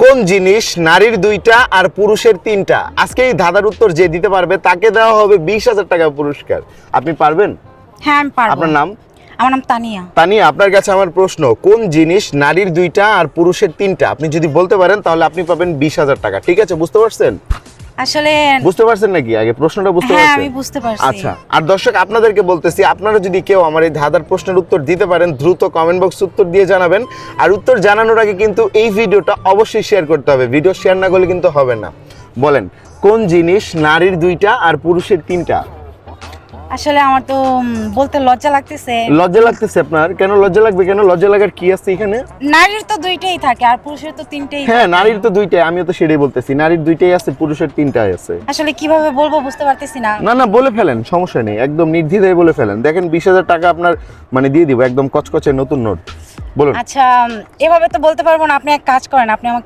কোন জিনিস নারীর 2টা আর পুরুষের 3টা? আজকে এই ধাঁধার উত্তর যে দিতে পারবে তাকে দেওয়া হবে 20,000 টাকা পুরস্কার। আপনি পারবেন? হ্যাঁ আমি পারবো। আপনার নাম? আমার নাম তানিয়া। তানিয়া, আপনার কাছে আমার প্রশ্ন, কোন জিনিস নারীর 2টা আর পুরুষের 3টা? আপনি যদি বলতে পারেন তাহলে আপনি পাবেন 20,000 টাকা। ঠিক আছে, বুঝতে পারছেন? আসলে বুঝতে পারছেন নাকি? আগে প্রশ্নটা বুঝতে হ্যাঁ পারছেন? আমি বুঝতে পারছি। আচ্ছা, আর দর্শক আপনাদেরকে বলতেছি, আপনারা যদি কেউ আমার এই ধাঁধার প্রশ্নের উত্তর দিতে পারেন দ্রুত কমেন্ট বক্সে উত্তর দিয়ে জানাবেন। আর উত্তর জানানোর আগে কিন্তু এই ভিডিওটা অবশ্যই শেয়ার করতে হবে, ভিডিও শেয়ার না করলে কিন্তু হবে না। বলেন, কোন জিনিস নারীর 2টা আর পুরুষের 3টা? আসলে আমার তো বলতে লজ্জা লাগতেছে। লজ্জা লাগতেছে আপনার? কেন লজ্জা লাগবে? কেন লজ্জা লাগার কি আছে এখানে? নারীর তো 2টাই থাকে আর পুরুষের তো 3টাই হ্যাঁ, থাকে। নারীর তো 2টাই, আমিও তো সেটাই বলতেছি, নারীর 2টাই আছে, পুরুষের 3টাই আছে। আসলে কিভাবে বলবো বুঝতে পারতেছি না। না না, বলে ফেলেন, সমস্যা নেই, একদম নির্দ্বিধায় বলে ফেলেন। দেখেন 20,000 টাকা আপনার মানে দিয়ে দিব, একদম কচকচে নতুন নোট। বলুন। আচ্ছা এভাবে তো বলতে পারবো না, আপনি এক কাজ করেন, আপনি আমাকে